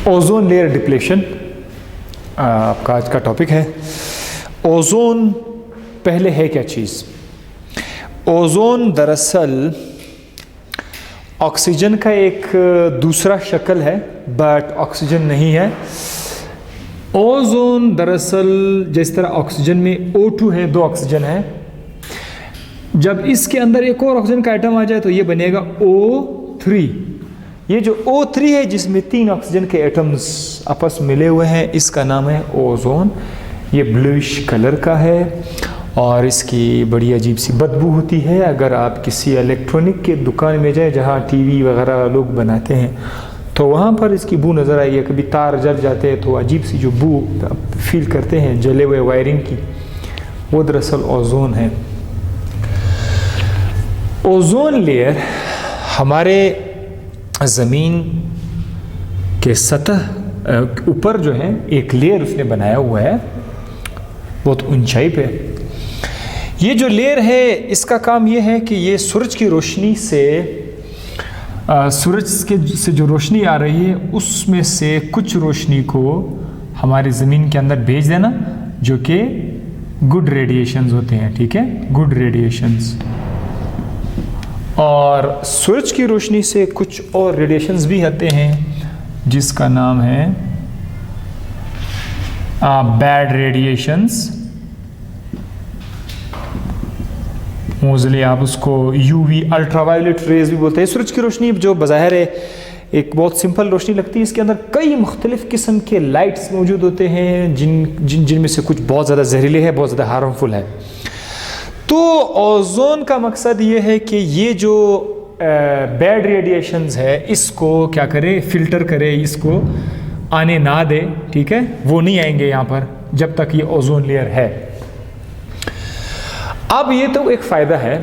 Ozone layer depletion आपका आज का टॉपिक है। ओजोन पहले है क्या चीज़? ओजोन दरअसल ऑक्सीजन का एक दूसरा शक्ल है, बट ऑक्सीजन नहीं है। ओजोन दरअसल जिस तरह ऑक्सीजन में O2 है, 2 ऑक्सीजन है, जब इसके अंदर एक और ऑक्सीजन का एटम आ जाए तो ये बनेगा O3। ये जो O3 है जिसमें 3 ऑक्सीजन के एटम्स आपस में मिले हुए हैं, इसका नाम है ओजोन। ये ब्लूइश कलर का है और इसकी बड़ी अजीब सी बदबू होती है। अगर आप किसी इलेक्ट्रॉनिक के दुकान में जाए जहाँ टीवी वगैरह लोग बनाते हैं तो वहाँ पर इसकी बू नज़र आई है। कभी तार जल जाते हैं तो अजीब सी जो बू फील करते हैं जले हुए वायरिंग की, वो दरअसल ओजोन है। ओजोन लेयर हमारे ज़मीन के सतह ऊपर जो है एक लेयर उसने बनाया हुआ है बहुत ऊंचाई पे। ये जो लेयर है इसका काम ये है कि ये सूरज की रोशनी से से जो रोशनी आ रही है उसमें से कुछ रोशनी को हमारी ज़मीन के अंदर भेज देना, जो कि गुड रेडिएशंस होते हैं। ठीक है, गुड रेडिएशंस। और सूरज की रोशनी से कुछ और रेडिएशंस भी आते हैं जिसका नाम है बैड रेडिएशंस। मोस्टली आप उसको यूवी अल्ट्रावायलेट रेज भी बोलते हैं। सूरज की रोशनी जो बज़ाहिर है एक बहुत सिंपल रोशनी लगती है, इसके अंदर कई मुख्तलिफ किस्म के लाइट्स मौजूद होते हैं जिनमें से कुछ बहुत ज़्यादा जहरीले हैं, बहुत ज़्यादा हार्मफुल है। तो ओजोन का मकसद ये है कि ये जो बैड रेडिएशंस है इसको क्या करे, फिल्टर करे, इसको आने ना दे। ठीक है, वो नहीं आएंगे यहाँ पर जब तक ये ओजोन लेयर है। अब ये तो एक फ़ायदा है।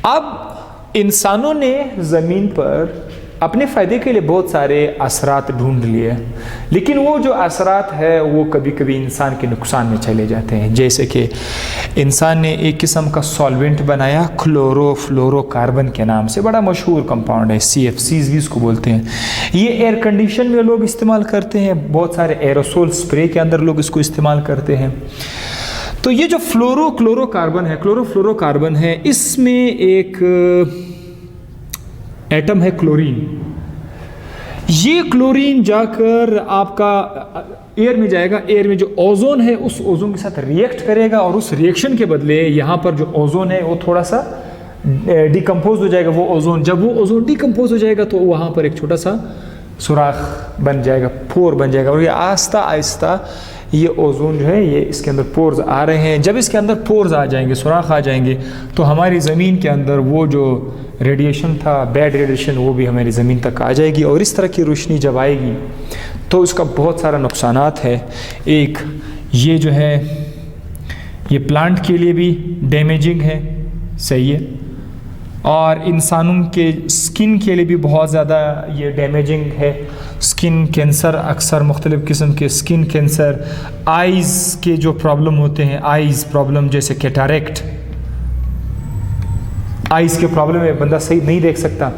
अब इंसानों ने ज़मीन पर अपने फ़ायदे के लिए बहुत सारे असरात ढूंढ लिए, लेकिन वो जो असरात है वो कभी कभी इंसान के नुकसान में चले जाते हैं। जैसे कि इंसान ने एक किस्म का सॉल्वेंट बनाया क्लोरोफ्लोरोकार्बन के नाम से, बड़ा मशहूर कंपाउंड है, CFCs भी इसको बोलते हैं। ये एयर कंडीशन में लोग इस्तेमाल करते हैं, बहुत सारे एरोसोल स्प्रे के अंदर लोग इसको इस्तेमाल करते हैं। तो ये जो क्लोरोफ्लोरोकार्बन है, इसमें एक एटम है क्लोरीन। ये क्लोरीन जाकर आपका एयर में जाएगा, एयर में जो ओजोन है उस ओजोन के साथ रिएक्ट करेगा और उस रिएक्शन के बदले यहाँ पर जो ओजोन है वो थोड़ा सा डिकम्पोज हो जाएगा। वो ओजोन, जब वो ओजोन डिकम्पोज हो जाएगा तो वहाँ पर एक छोटा सा सुराख बन जाएगा, पोर बन जाएगा, और ये आहिस्ता आहिस्ता ये ओजोन जो है ये इसके अंदर पोर्स आ रहे हैं। जब इसके अंदर पोर्स आ जाएंगे, सुराख आ जाएंगे, तो हमारी ज़मीन के अंदर वो जो रेडिएशन था, बैड रेडिएशन, वो भी हमारी ज़मीन तक आ जाएगी। और इस तरह की रोशनी जब आएगी तो उसका बहुत सारा नुकसानात है। एक ये जो है ये प्लांट के लिए भी डैमेजिंग है, सही है, और इंसानों के स्किन के लिए भी बहुत ज़्यादा ये डैमेजिंग है। स्किन कैंसर, अक्सर मुख्तलिफ़ किस्म के स्किन कैंसर, आइज़ के जो प्रॉब्लम होते हैं, आइज़ प्रॉब्लम जैसे कैटरेक्ट, आइज़ के प्रॉब्लम में बंदा सही नहीं देख सकता,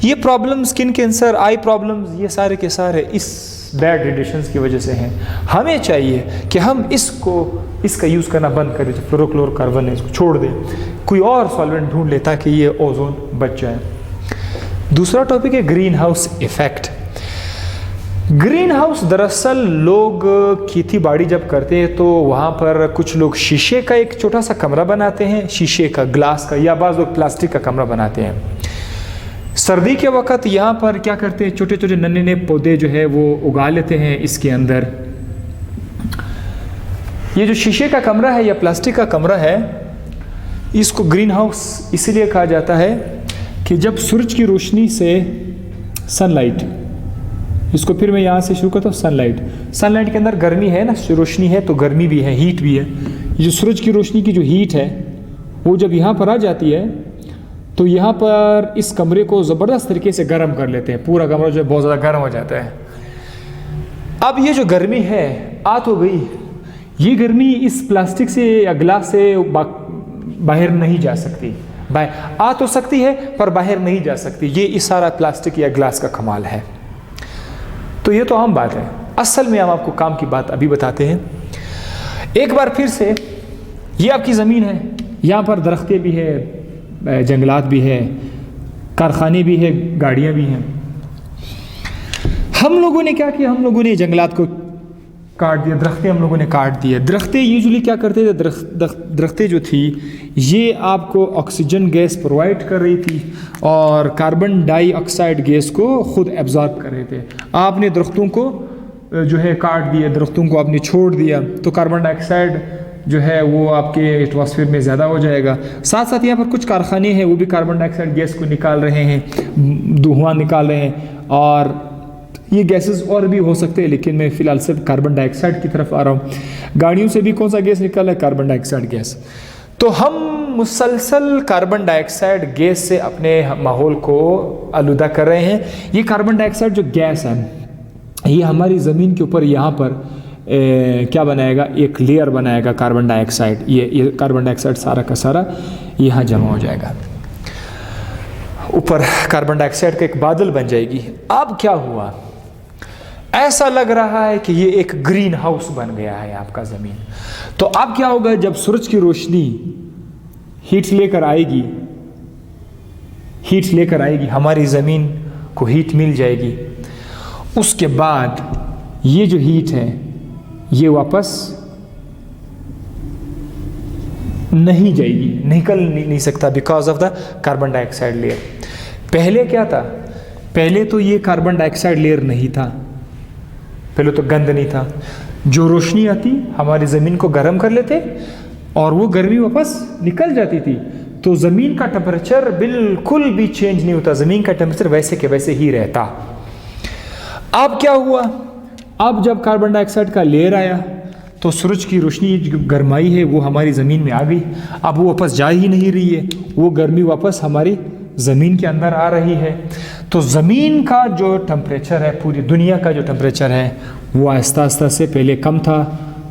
ये प्रॉब्लम, स्किन कैंसर, आई प्रॉब्लम्स, ये सारे के सारे इस बैड रेडिएशंस की वजह से हैं। हमें चाहिए कि हम इसका यूज़ करना बंद करें, जो फ्लोरोक्लोरोकार्बन है इसको छोड़ दें, कोई और सॉल्वेंट ढूंढ ले ताकि ये ओजोन बच जाए। दूसरा टॉपिक है green house effect. Green house दरअसल लोग खेती बाड़ी जब करते हैं तो वहाँ पर कुछ लोग शीशे का एक छोटा सा कमरा बनाते हैं, शीशे का, ग्लास का, या बाज़ लोग प्लास्टिक का कमरा बनाते हैं। सर्दी के वक्त यहाँ पर क्या करते हैं, छोटे छोटे नन्हे नन्हे पौधे जो है वो उगा लेते हैं इसके अंदर। ये जो शीशे का कमरा है या प्लास्टिक का कमरा है, इसको ग्रीन हाउस इसलिए कहा जाता है कि जब सूरज की रोशनी से सनलाइट, इसको फिर मैं यहाँ से शुरू करता हूँ, सनलाइट के अंदर गर्मी है ना, रोशनी है तो गर्मी भी है, हीट भी है। ये जो सूरज की रोशनी की जो हीट है वो जब यहाँ पर आ जाती है तो यहाँ पर इस कमरे को ज़बरदस्त तरीके से गर्म कर लेते हैं, पूरा कमरा जो है बहुत ज़्यादा गर्म हो जाता है। अब ये जो गर्मी है आ तो गई, ये गर्मी इस प्लास्टिक से या ग्लास से बाहर नहीं जा सकती, आ तो सकती है पर बाहर नहीं जा सकती। ये इस सारा प्लास्टिक या ग्लास का कमाल है। तो ये तो आम बात है। असल में हम आपको काम की बात अभी बताते हैं। एक बार फिर से, ये आपकी ज़मीन है, यहाँ पर दरख्तें भी है, जंगलात भी है, कारखाने भी है, गाड़ियाँ भी हैं। हम लोगों ने क्या किया, हम लोगों ने जंगलात को काट दिया, दरख्तें हम लोगों ने काट दिए। दरख्तें यूजुअली क्या करते थे, दरख्तें जो थी ये आपको ऑक्सीजन गैस प्रोवाइड कर रही थी और कार्बन डाइऑक्साइड गैस को खुद एब्जॉर्ब कर रहे थे। आपने दरख्तों को जो है काट दिया, दरख्तों को आपने छोड़ दिया, तो कार्बन डाइऑक्साइड जो है वो आपके एटमॉस्फेयर में ज़्यादा हो जाएगा। साथ साथ यहाँ पर कुछ कारखाने हैं, वो भी कार्बन डाइऑक्साइड गैस को निकाल रहे हैं, धुआं निकाल रहे हैं, और ये गैसेस और भी हो सकते हैं, लेकिन मैं फ़िलहाल सिर्फ कार्बन डाइऑक्साइड की तरफ आ रहा हूँ। गाड़ियों से भी कौन सा गैस निकल रहा है, कार्बन डाइऑक्साइड गैस। तो हम मुसलसल कार्बन डाइऑक्साइड गैस से अपने माहौल को आलूदा कर रहे हैं। ये कार्बन डाइऑक्साइड जो गैस है, ये हमारी ज़मीन के ऊपर यहाँ पर क्या बनाएगा, एक लेयर बनाएगा कार्बन डाइऑक्साइड। ये कार्बन डाइऑक्साइड सारा का सारा यहाँ जमा हो जाएगा, ऊपर कार्बन डाइऑक्साइड का एक बादल बन जाएगी। अब क्या हुआ, ऐसा लग रहा है कि ये एक ग्रीन हाउस बन गया है आपका ज़मीन। तो अब क्या होगा, जब सूरज की रोशनी हीट लेकर आएगी, हमारी ज़मीन को हीट मिल जाएगी। उसके बाद ये जो हीट है ये वापस नहीं जाएगी, निकल नहीं सकता, because of the carbon dioxide layer. पहले क्या था, पहले तो ये कार्बन डाइऑक्साइड लेयर नहीं था, पहले तो गंद नहीं था। जो रोशनी आती हमारी ज़मीन को गर्म कर लेते और वो गर्मी वापस निकल जाती थी, तो ज़मीन का टेम्परेचर बिल्कुल भी चेंज नहीं होता, ज़मीन का टेम्परेचर वैसे के वैसे ही रहता। अब क्या हुआ, अब जब कार्बन डाइऑक्साइड का लेयर आया तो सूरज की रोशनी जो गर्माई है वो हमारी ज़मीन में आ गई। अब वो वापस जा ही नहीं रही है, वो गर्मी वापस हमारी ज़मीन के अंदर आ रही है। तो ज़मीन का जो टेम्परेचर है, पूरी दुनिया का जो टेम्परेचर है, वो आहिस्ता आहिस्ता से पहले कम था,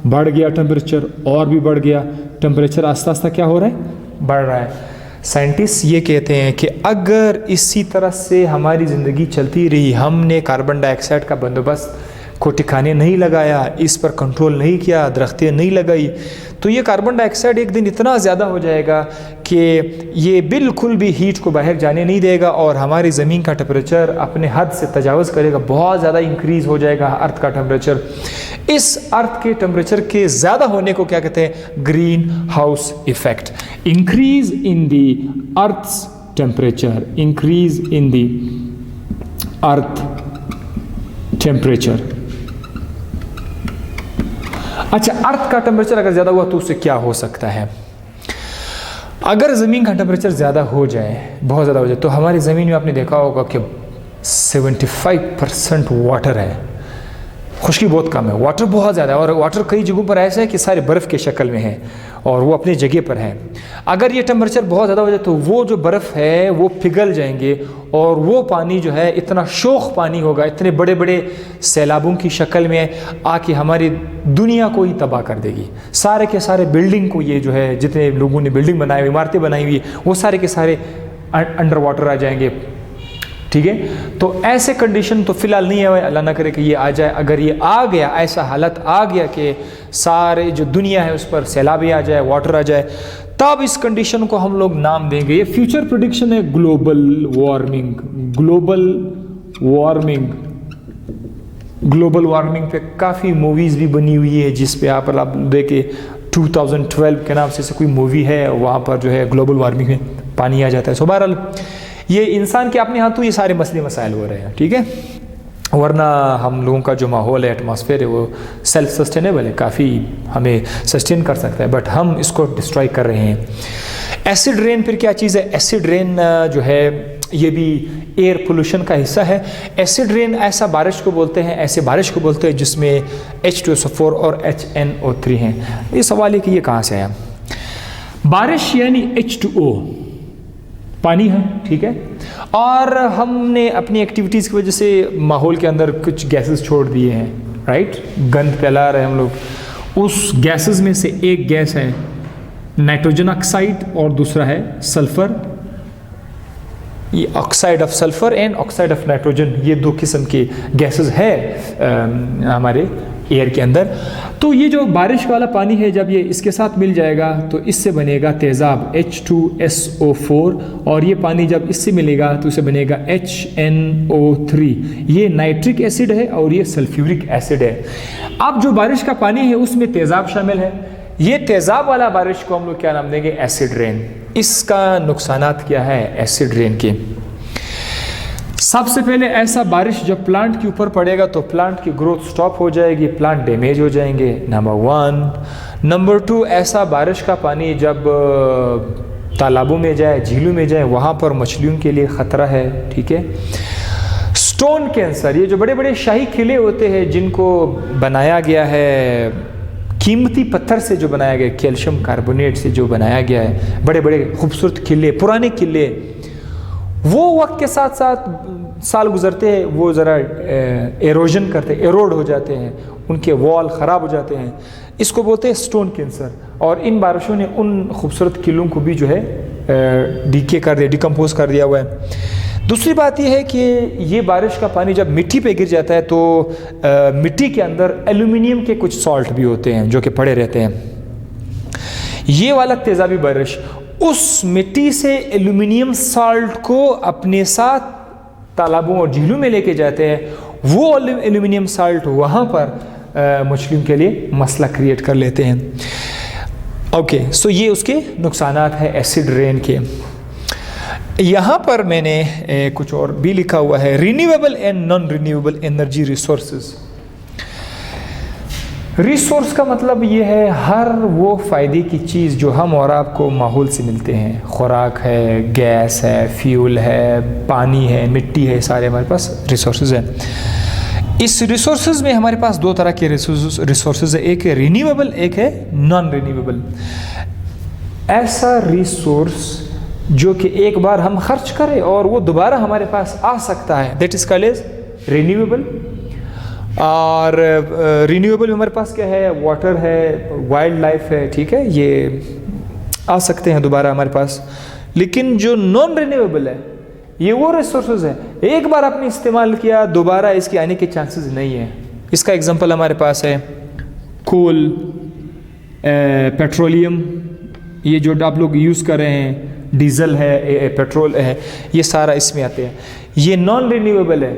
बढ़ गया टेम्परेचर, और भी बढ़ गया टेम्परेचर, आहिस्ता आहिस्ता क्या हो रहा है, बढ़ रहा है। साइंटिस्ट ये कहते हैं कि अगर इसी तरह से हमारी ज़िंदगी चलती रही, हमने कार्बन डाइऑक्साइड का बंदोबस्त को ठिकाने नहीं लगाया, इस पर कंट्रोल नहीं किया, दरख्तें नहीं लगाई, तो ये कार्बन डाइऑक्साइड एक दिन इतना ज़्यादा हो जाएगा कि ये बिल्कुल भी हीट को बाहर जाने नहीं देगा और हमारी ज़मीन का टेम्परेचर अपने हद से तजावज़ करेगा, बहुत ज़्यादा इंक्रीज़ हो जाएगा अर्थ का टेम्परेचर। इस अर्थ के टेम्परेचर के ज़्यादा होने को क्या कहते हैं, green house effect. Increase in the earth's temperature, increase in the earth temperature. अच्छा, अर्थ का टेम्परेचर अगर ज़्यादा हुआ तो उससे क्या हो सकता है। अगर ज़मीन का टेम्परेचर ज़्यादा हो जाए, बहुत ज़्यादा हो जाए, तो हमारी ज़मीन में आपने देखा होगा कि 75% वाटर है, खुश्की बहुत कम है, वाटर बहुत ज़्यादा है, और वाटर कई जगहों पर ऐसा है कि सारे बर्फ़ के शक्ल में है और वो अपनी जगह पर है। अगर ये टेम्परेचर बहुत ज़्यादा हो जाए तो वो जो बर्फ़ है वो पिघल जाएंगे और वो पानी जो है इतना शोख पानी होगा, इतने बड़े बड़े सैलाबों की शक्ल में आके हमारी दुनिया को ही तबाह कर देगी। सारे के सारे बिल्डिंग को, ये जो है जितने लोगों ने बिल्डिंग बनाई हुई, इमारतें बनाई हुई, वो सारे के सारे अंडर वाटर आ जाएंगे। ठीक है, तो ऐसे कंडीशन तो फ़िलहाल नहीं है, अल्लाह ना करे कि ये आ जाए। अगर ये आ गया, ऐसा हालत आ गया कि सारे जो दुनिया है उस पर सैलाब आ जाए, वाटर आ जाए, तब इस कंडीशन को हम लोग नाम देंगे, ये फ्यूचर प्रेडिक्शन है, global warming. Global warming, global warming पे काफ़ी मूवीज़ भी बनी हुई है, जिस पे आप देखें 2012 के नाम से कोई मूवी है, वहाँ पर जो है ग्लोबल वार्मिंग में पानी आ जाता है। सो बहरहाल ये इंसान के अपने हाथों ये सारे मसले मसाइल हो रहे हैं, ठीक है, वरना हम लोगों का जो माहौल है, एटमॉस्फेयर है, वो सेल्फ सस्टेनेबल है, काफ़ी हमें सस्टेन कर सकता है, बट हम इसको डिस्ट्रॉय कर रहे हैं। एसिड रेन फिर क्या चीज़ है, एसिड रेन जो है ये भी एयर पोल्यूशन का हिस्सा है। एसिड रेन ऐसा बारिश को बोलते हैं, ऐसे बारिश को बोलते हैं जिसमें H2SO4 और HNO3 हैं। ये सवाल है कि ये कहाँ से आया। बारिश यानी H2O पानी है, ठीक है, और हमने अपनी एक्टिविटीज़ की वजह से माहौल के अंदर कुछ गैसेस छोड़ दिए हैं, राइट, गंद फैला रहे हैं हम लोग। उस गैसेस में से एक गैस है नाइट्रोजन ऑक्साइड और दूसरा है सल्फ़र ये oxide of sulphur and oxide of nitrogen, ये 2 किस्म के गैसेस है हमारे एयर के अंदर। तो ये जो बारिश वाला पानी है, जब ये इसके साथ मिल जाएगा तो इससे बनेगा तेज़ाब H2SO4, और ये पानी जब इससे मिलेगा तो इसे बनेगा HNO3। ये नाइट्रिक एसिड है और ये सल्फ्यूरिक एसिड है। अब जो बारिश का पानी है उसमें तेज़ाब शामिल है। ये तेज़ाब वाला बारिश को हम लोग क्या नाम देंगे? Acid rain. इसका नुकसानात क्या है एसिड रेन के? सबसे पहले ऐसा बारिश जब प्लांट के ऊपर पड़ेगा तो प्लांट की ग्रोथ स्टॉप हो जाएगी, प्लांट डैमेज हो जाएंगे, नंबर 1। नंबर 2, ऐसा बारिश का पानी जब तालाबों में जाए, झीलों में जाए, वहाँ पर मछलियों के लिए ख़तरा है, ठीक है। स्टोन कैंसर, ये जो बड़े बड़े शाही किले होते हैं जिनको बनाया गया है कीमती पत्थर से, जो बनाया गया कैल्शियम कार्बोनेट से जो बनाया गया है, बड़े बड़े खूबसूरत किले, पुराने किले, वो वक्त के साथ साथ साल गुजरते हैं वो ज़रा एरोजन करते, एरोड हो जाते हैं, उनके वॉल ख़राब हो जाते हैं। इसको बोलते हैं स्टोन कैंसर। और इन बारिशों ने उन खूबसूरत किलों को भी जो है डीके कर दिया, डिकम्पोज कर दिया हुआ है। दूसरी बात यह है कि ये बारिश का पानी जब मिट्टी पे गिर जाता है तो मिट्टी के अंदर एल्यूमिनियम के कुछ सॉल्ट भी होते हैं जो कि पड़े रहते हैं। ये वाला तेज़ाबी बारिश उस मिट्टी से एल्यूमिनियम सॉल्ट को अपने साथ तालाबों और झीलों में लेके जाते हैं। वो एल्यूमिनियम सॉल्ट वहाँ पर मछलियों के लिए मसला क्रिएट कर लेते हैं। ओके, सो ये उसके नुकसानात हैं एसिड रेन के। यहाँ पर मैंने कुछ और भी लिखा हुआ है, renewable and non renewable energy resources. Resource का मतलब ये है हर वो फ़ायदे की चीज़ जो हम और आपको माहौल से मिलते हैं, खुराक है, गैस है, फ्यूल है, पानी है, मिट्टी है, सारे हमारे पास रिसोर्सेज हैं। इस रिसोर्सेज में हमारे पास 2 तरह के रिसोर्सेज है, एक है रिन्यूएबल, एक है नॉन रिन्यूएबल। ऐसा रिसोर्स जो कि एक बार हम खर्च करें और वो दोबारा हमारे पास आ सकता है, that is called as renewable. और रिन्यूएबल में हमारे पास क्या है? वाटर है, वाइल्ड लाइफ है, ठीक है, ये आ सकते हैं दोबारा हमारे पास। लेकिन जो नॉन रिन्यूएबल है ये वो रिसोर्सेज है, एक बार आपने इस्तेमाल किया दोबारा इसके आने के चांसेस नहीं है। इसका एग्जांपल हमारे पास है कोल, पेट्रोलियम, ये जो आप लोग यूज़ कर रहे हैं, डीजल है, पेट्रोल है, ये सारा इसमें आते हैं। ये नॉन रिन्यूएबल है।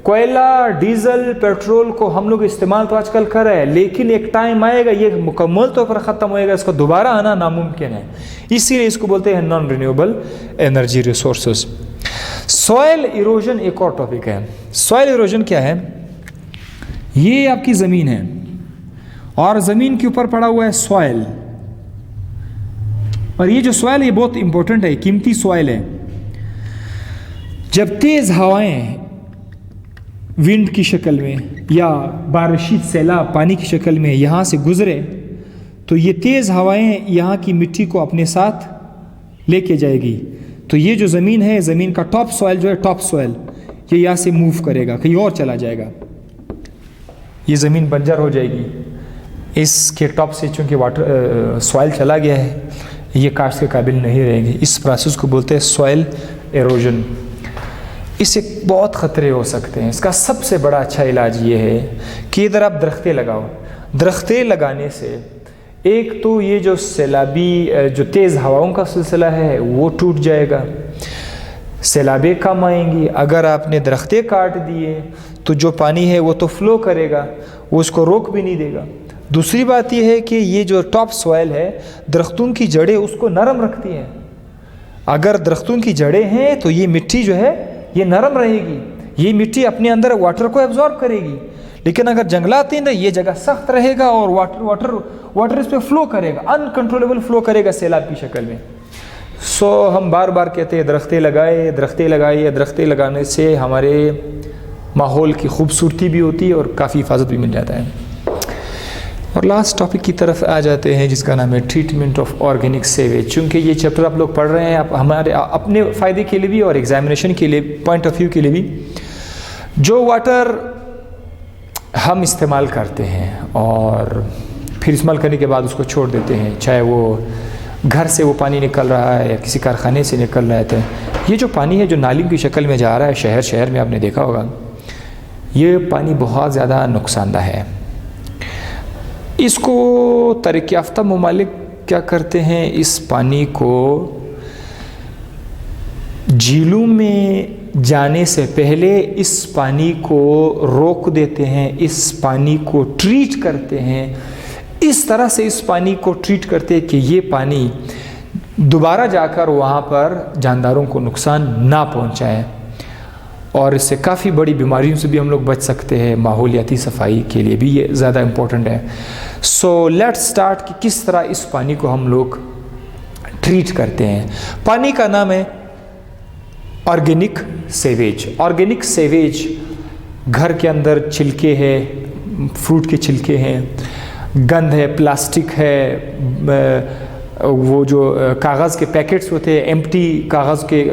कोयला, डीजल, पेट्रोल को हम लोग इस्तेमाल तो आजकल कर रहे हैं, लेकिन एक टाइम आएगा ये मुकम्मल तौर पर ख़त्म होएगा, इसका दोबारा आना नामुमकिन है। इसीलिए इसको बोलते हैं non renewable energy resources. Soil erosion एक और टॉपिक है। सॉयल इरोजन क्या है? ये आपकी ज़मीन है और ज़मीन के ऊपर पड़ा हुआ है सॉयल, और ये जो सॉयल है ये बहुत इंपॉर्टेंट है, कीमती सॉयल है। जब तेज़ हवाएं विंड की शक्ल में या बारिशी सैलाब पानी की शक्ल में यहाँ से गुजरे तो ये तेज़ हवाएं यहाँ की मिट्टी को अपने साथ लेके जाएगी। तो ये जो ज़मीन है, ज़मीन का टॉप सॉइल जो है, टॉप सॉइल, ये यहाँ से मूव करेगा, कहीं और चला जाएगा, ये ज़मीन बंजर हो जाएगी। इसके टॉप से चूँकि वाटर सॉइल चला गया है, ये काश्त के काबिल नहीं रहेंगे। इस प्रोसेस को बोलते हैं सॉइल एरोजन। इससे बहुत ख़तरे हो सकते हैं। इसका सबसे बड़ा अच्छा इलाज ये है कि इधर आप दरख्तें लगाओ। दरख्तें लगाने से एक तो ये जो सैलाबी, जो तेज़ हवाओं का सिलसिला है वो टूट जाएगा, सैलाबें कम आएंगी। अगर आपने दरख्तें काट दिए तो जो पानी है वो तो फ़्लो करेगा, वो उसको रोक भी नहीं देगा। दूसरी बात यह है कि ये जो टॉप सॉइल है, दरख्तों की जड़ें उसको नरम रखती हैं। अगर दरख्तों की जड़ें हैं तो ये मिट्टी जो है ये नरम रहेगी, ये मिट्टी अपने अंदर वाटर को एब्जॉर्ब करेगी। लेकिन अगर जंगलात हैं तो ये जगह सख्त रहेगा और वाटर इस पर फ्लो करेगा, अनकंट्रोलेबल फ्लो करेगा सैलाब की शक्ल में। सो हम बार बार कहते हैं दरख्तें लगाए, दरख्तें लगाइए। दरख्तें लगाने से हमारे माहौल की खूबसूरती भी होती है और काफ़ी हिफाजत भी मिल जाता है। और लास्ट टॉपिक की तरफ आ जाते हैं जिसका नाम है ट्रीटमेंट ऑफ ऑर्गेनिक सेवेज। चूँकि ये चैप्टर आप लोग पढ़ रहे हैं, आप हमारे अपने फ़ायदे के लिए भी और एग्जामिनेशन के लिए पॉइंट ऑफ व्यू के लिए भी, जो वाटर हम इस्तेमाल करते हैं और फिर इस्तेमाल करने के बाद उसको छोड़ देते हैं, चाहे वो घर से वो पानी निकल रहा है या किसी कारखाने से निकल रहा है, तो ये जो पानी है जो नालियों की शक्ल में जा रहा है, शहर शहर में आपने देखा होगा, ये पानी बहुत ज़्यादा नुकसानदा है। इसको तरक्की याफ्ता ममालिक क्या करते हैं, इस पानी को झीलों में जाने से पहले इस पानी को रोक देते हैं, इस पानी को ट्रीट करते हैं, इस तरह से इस पानी को ट्रीट करते हैं कि ये पानी दोबारा जाकर वहाँ पर जानदारों को नुकसान ना पहुँचाए, और इससे काफ़ी बड़ी बीमारियों से भी हम लोग बच सकते हैं। माहौलियाती सफाई के लिए भी ये ज़्यादा इम्पोर्टेंट है। सो लेट्स स्टार्ट कि किस तरह इस पानी को हम लोग ट्रीट करते हैं। पानी का नाम है ऑर्गेनिक सेवेज। ऑर्गेनिक सेवेज घर के अंदर छिलके हैं, फ्रूट के छिलके हैं, गंद है, प्लास्टिक है, वो जो कागज़ के पैकेट्स होते हैं, एम्प्टी कागज़ के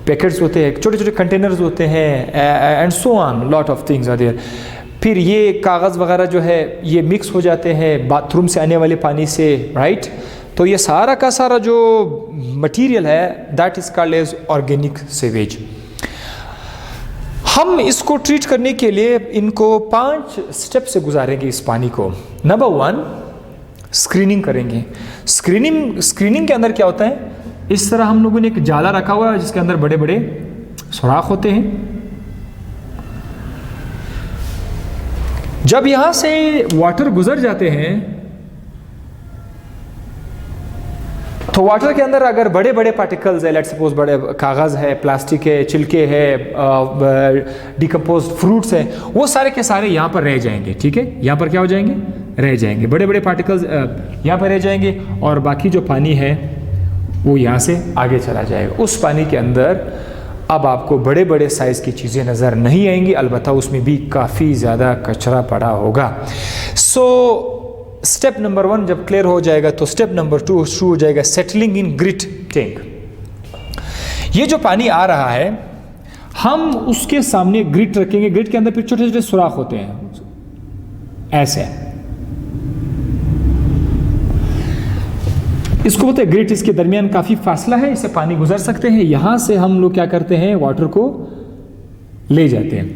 पैकेट्स होते हैं, छोटे छोटे कंटेनर्स होते हैं, and so on, lot of things are there. फिर ये कागज़ वगैरह जो है ये मिक्स हो जाते हैं बाथरूम से आने वाले पानी से, राइट। तो ये सारा का सारा जो मटेरियल है that is called as organic sewage. हम इसको ट्रीट करने के लिए इनको 5 स्टेप से गुजारेंगे इस पानी को। नंबर 1, स्क्रीनिंग करेंगे। स्क्रीनिंग के अंदर क्या होता है, इस तरह हम लोगों ने एक जाला रखा हुआ है जिसके अंदर बड़े बड़े सुराख होते हैं। जब यहां से वाटर गुजर जाते हैं तो वाटर के अंदर अगर बड़े बड़े पार्टिकल्स है, लेट्स सपोज बड़े कागज़ है, प्लास्टिक है, छिलके है, डिकम्पोज्ड फ्रूट्स है, वो सारे के सारे यहाँ पर रह जाएंगे। ठीक है, यहाँ पर क्या हो जाएंगे, रह जाएंगे, बड़े बड़े पार्टिकल्स यहाँ पर रह जाएंगे, और बाकी जो पानी है वो यहाँ से आगे चला जाएगा। उस पानी के अंदर अब आपको बड़े बड़े साइज़ की चीज़ें नज़र नहीं आएंगी, अलबत्ता उसमें भी काफ़ी ज़्यादा कचरा पड़ा होगा। सो स्टेप नंबर 1 जब क्लियर हो जाएगा तो स्टेप नंबर 2 शुरू हो जाएगा, सेटलिंग इन ग्रिट टैंक। ये जो पानी आ रहा है हम उसके सामने ग्रिट रखेंगे। ग्रिट के अंदर फिर छोटे छोटे सुराख होते हैं ऐसे, इसको बोलते हैं ग्रिट। इसके दरमियान काफ़ी फासला है, इससे पानी गुजर सकते हैं। यहाँ से हम लोग क्या करते हैं, वाटर को ले जाते हैं,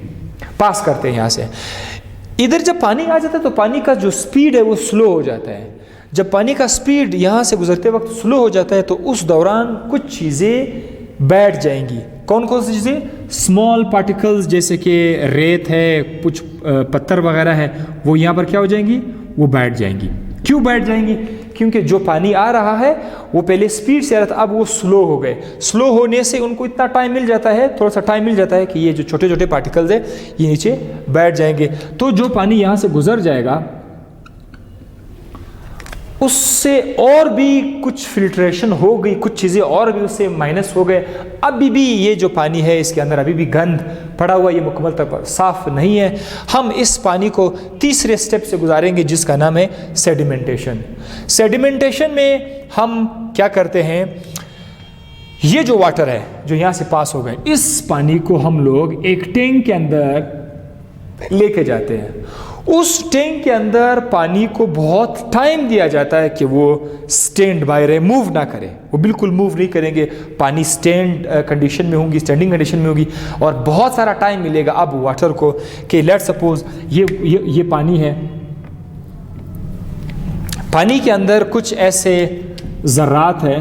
पास करते हैं यहाँ से। इधर जब पानी आ जाता है तो पानी का जो स्पीड है वो स्लो हो जाता है। जब पानी का स्पीड यहाँ से गुजरते वक्त स्लो हो जाता है तो उस दौरान कुछ चीज़ें बैठ जाएंगी। कौन कौन सी चीज़ें, स्मॉल पार्टिकल्स जैसे कि रेत है, कुछ पत्थर वगैरह है, वो यहाँ पर क्या हो जाएंगी, वो बैठ जाएंगी। क्यों बैठ जाएंगी, क्योंकि जो पानी आ रहा है वो पहले स्पीड से आ रहा था, अब वो स्लो हो गए। स्लो होने से उनको इतना टाइम मिल जाता है, थोड़ा सा टाइम मिल जाता है कि ये जो छोटे छोटे पार्टिकल्स है ये नीचे बैठ जाएंगे। तो जो पानी यहाँ से गुजर जाएगा उससे और भी कुछ फिल्ट्रेशन हो गई, कुछ चीज़ें और भी उससे माइनस हो गए। अभी भी ये जो पानी है इसके अंदर अभी भी गंद पड़ा हुआ, ये मुकम्मल तौर पर साफ़ नहीं है। हम इस पानी को तीसरे स्टेप से गुजारेंगे जिसका नाम है सेडिमेंटेशन। सेडिमेंटेशन में हम क्या करते हैं, ये जो वाटर है जो यहाँ से पास हो गए, इस पानी को हम लोग एक टैंक के अंदर लेके जाते हैं। उस टैंक के अंदर पानी को बहुत टाइम दिया जाता है कि वो स्टैंड बाय रहे, मूव ना करे, वो बिल्कुल मूव नहीं करेंगे। पानी स्टैंड कंडीशन में होंगी, स्टैंडिंग कंडीशन में होगी, और बहुत सारा टाइम मिलेगा अब वाटर को कि लेट्स सपोज ये पानी है, पानी के अंदर कुछ ऐसे ज़र्रात है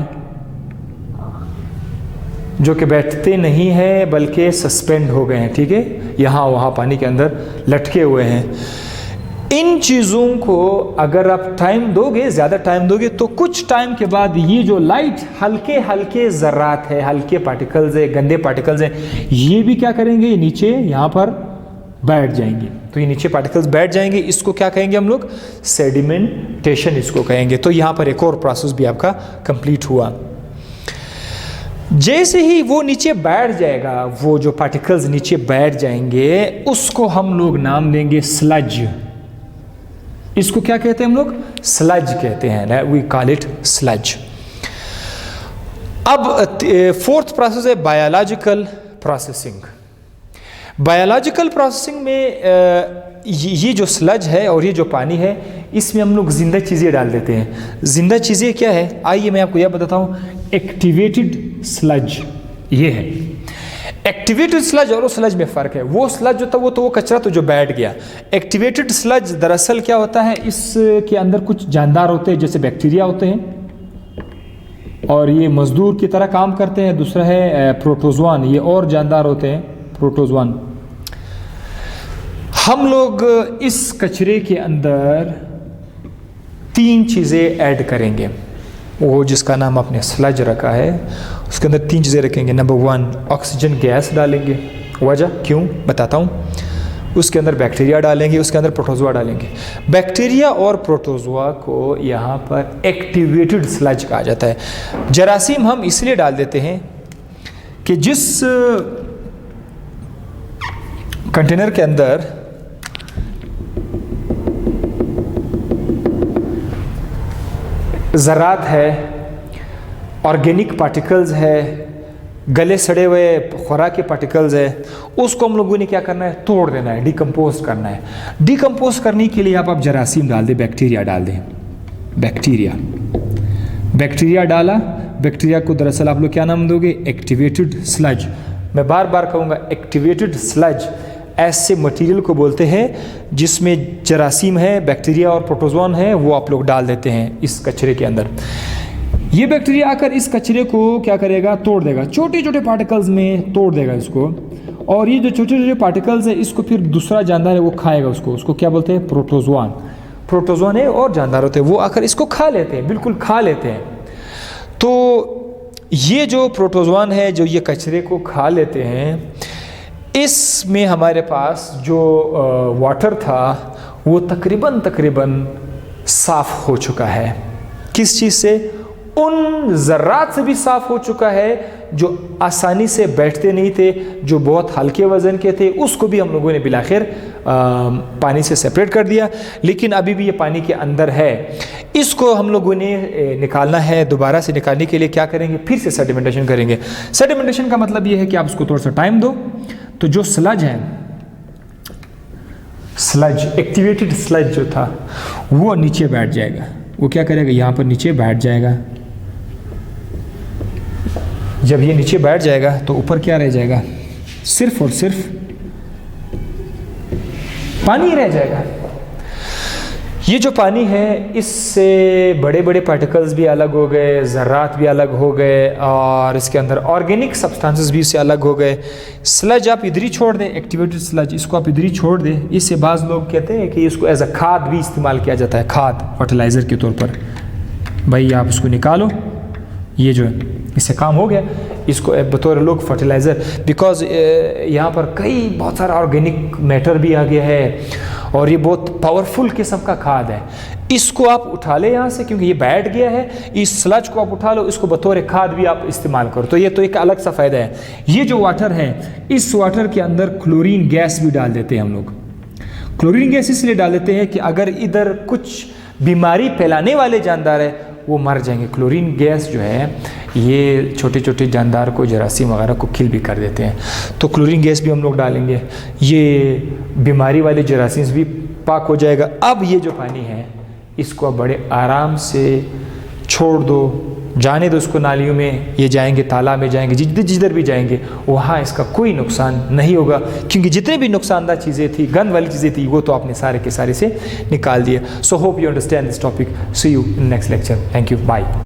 जो कि बैठते नहीं हैं बल्कि सस्पेंड हो गए हैं। ठीक है, यहाँ वहाँ पानी के अंदर लटके हुए हैं। इन चीज़ों को अगर आप टाइम दोगे, ज़्यादा टाइम दोगे, तो कुछ टाइम के बाद ये जो लाइट हल्के हल्के ज़र्रात है, हल्के पार्टिकल्स है, गंदे पार्टिकल्स हैं, ये भी क्या करेंगे, ये नीचे यहाँ पर बैठ जाएंगे। तो ये नीचे पार्टिकल्स बैठ जाएंगे, इसको क्या कहेंगे हम लोग, सेडिमेंटेशन इसको कहेंगे। तो यहाँ पर एक और प्रोसेस भी आपका कंप्लीट हुआ। जैसे ही वो नीचे बैठ जाएगा, वो जो पार्टिकल्स नीचे बैठ जाएंगे, उसको हम लोग नाम देंगे स्लज। इसको क्या कहते हैं हम लोग, स्लज कहते हैं, वी कॉल इट स्लज। अब फोर्थ प्रोसेस है बायोलॉजिकल प्रोसेसिंग। बायोलॉजिकल प्रोसेसिंग में ये जो स्लज है और ये जो पानी है, इसमें हम लोग ज़िंदा चीज़ें डाल देते हैं। ज़िंदा चीज़ें क्या है, आइए मैं आपको यह बताता हूँ। एक्टिवेटेड स्लज ये है। एक्टिवेटेड स्लज और वो स्लज में फ़र्क है। वो स्लज जो था वो कचरा तो जो बैठ गया। एक्टिवेटेड स्लज दरअसल क्या होता है, इसके अंदर कुछ जानदार होते हैं, जैसे बैक्टीरिया होते हैं और ये मज़दूर की तरह काम करते हैं। दूसरा है प्रोटोजोआन, ये और जानदार होते हैं, प्रोटोजोआन। हम लोग इस कचरे के अंदर 3 चीज़ें ऐड करेंगे, वो जिसका नाम आपने स्लज रखा है, उसके अंदर 3 चीज़ें रखेंगे। नंबर 1 ऑक्सीजन गैस डालेंगे। वजह क्यों बताता हूँ। उसके अंदर बैक्टीरिया डालेंगे, उसके अंदर प्रोटोजोआ डालेंगे। बैक्टीरिया और प्रोटोजोआ को यहाँ पर एक्टिवेटेड स्लज कहा जाता है। जरासीम हम इसलिए डाल देते हैं कि जिस कंटेनर के अंदर ज़रात है, ऑर्गेनिक पार्टिकल्स है, गले सड़े हुए खुराक के पार्टिकल्स है, उसको हम लोगों ने क्या करना है, तोड़ देना है, डिकम्पोज करना है। डिकम्पोज करने के लिए आप जरासीम डाल दें, बैक्टीरिया डाल दें। बैक्टीरिया डाला, बैक्टीरिया को दरअसल आप लोग क्या नाम दोगे, एक्टिवेटेड स्लज। मैं बार बार कहूँगा, एक्टिवेटेड स्लज ऐसे मटेरियल को बोलते हैं जिसमें जरासीम है, बैक्टीरिया और प्रोटोजोआन है, वो आप लोग डाल देते हैं इस कचरे के अंदर। ये बैक्टीरिया आकर इस कचरे को क्या करेगा, तोड़ देगा, छोटे छोटे पार्टिकल्स में तोड़ देगा इसको। और ये जो छोटे छोटे पार्टिकल्स है, इसको फिर दूसरा जानदार है वो खाएगा उसको क्या बोलते हैं, प्रोटोजोआन। प्रोटोजोआन है और जानदार होते हैं, वो आकर इसको खा लेते हैं, बिल्कुल खा लेते हैं। तो ये जो प्रोटोजोआन है जो ये कचरे को खा लेते हैं, इसमें हमारे पास जो वाटर था वो तकरीबन साफ़ हो चुका है। किस चीज़ से, उन ज़र्रात से भी साफ़ हो चुका है जो आसानी से बैठते नहीं थे, जो बहुत हल्के वज़न के थे, उसको भी हम लोगों ने बिलाखिर पानी से सेपरेट कर दिया। लेकिन अभी भी ये पानी के अंदर है, इसको हम लोगों ने निकालना है। दोबारा से निकालने के लिए क्या करेंगे, फिर से सेडिमेंटेशन करेंगे। सेडिमेंटेशन का मतलब ये है कि आप उसको थोड़ा सा टाइम दो, तो जो स्लज है, स्लज एक्टिवेटेड स्लज जो था वो नीचे बैठ जाएगा। वो क्या करेगा, यहाँ पर नीचे बैठ जाएगा। जब ये नीचे बैठ जाएगा तो ऊपर क्या रह जाएगा, सिर्फ और सिर्फ पानी रह जाएगा। ये जो पानी है, इससे बड़े बड़े पार्टिकल्स भी अलग हो गए, ज़र्रात भी अलग हो गए, और इसके अंदर ऑर्गेनिक सब्सटेंसेस भी इससे अलग हो गए। स्लज आप इधर ही छोड़ दें, एक्टिवेटेड स्लज, इसको आप इधर ही छोड़ दें। इससे बाज़ लोग कहते हैं कि इसको एज अ खाद भी इस्तेमाल किया जाता है, खाद, फर्टिलाइज़र के तौर पर। भाई आप उसको निकालो, ये जो है इससे काम हो गया, इसको बतौर लोग फर्टिलाइज़र, बिकॉज यहाँ पर बहुत सारा ऑर्गेनिक मैटर भी आ गया है और ये बहुत पावरफुल किस्म का खाद है। इसको आप उठा ले यहाँ से, क्योंकि ये बैठ गया है, इस स्लज को आप उठा लो, इसको बतौर खाद भी आप इस्तेमाल करो। तो ये तो एक अलग सा फ़ायदा है। ये जो वाटर है, इस वाटर के अंदर क्लोरीन गैस भी डाल देते हैं हम लोग। क्लोरीन गैस इसलिए डाल देते हैं कि अगर इधर कुछ बीमारी फैलाने वाले जानदार है वो मर जाएंगे। क्लोरीन गैस जो है ये छोटे छोटे जानदार को, जरासीम वगैरह को किल भी कर देते हैं। तो क्लोरीन गैस भी हम लोग डालेंगे, ये बीमारी वाले जरासीम भी पाक हो जाएगा। अब ये जो पानी है इसको आप बड़े आराम से छोड़ दो, जाने दो उसको नालियों में, ये जाएंगे तालाब में जाएंगे, जिधर भी जाएंगे वहाँ इसका कोई नुकसान नहीं होगा, क्योंकि जितने भी नुकसानदार चीज़ें थी, गंद वाली चीज़ें थी, वो तो आपने सारे के सारे से निकाल दिया। So hope you understand this topic. See you in next lecture. Thank you, bye.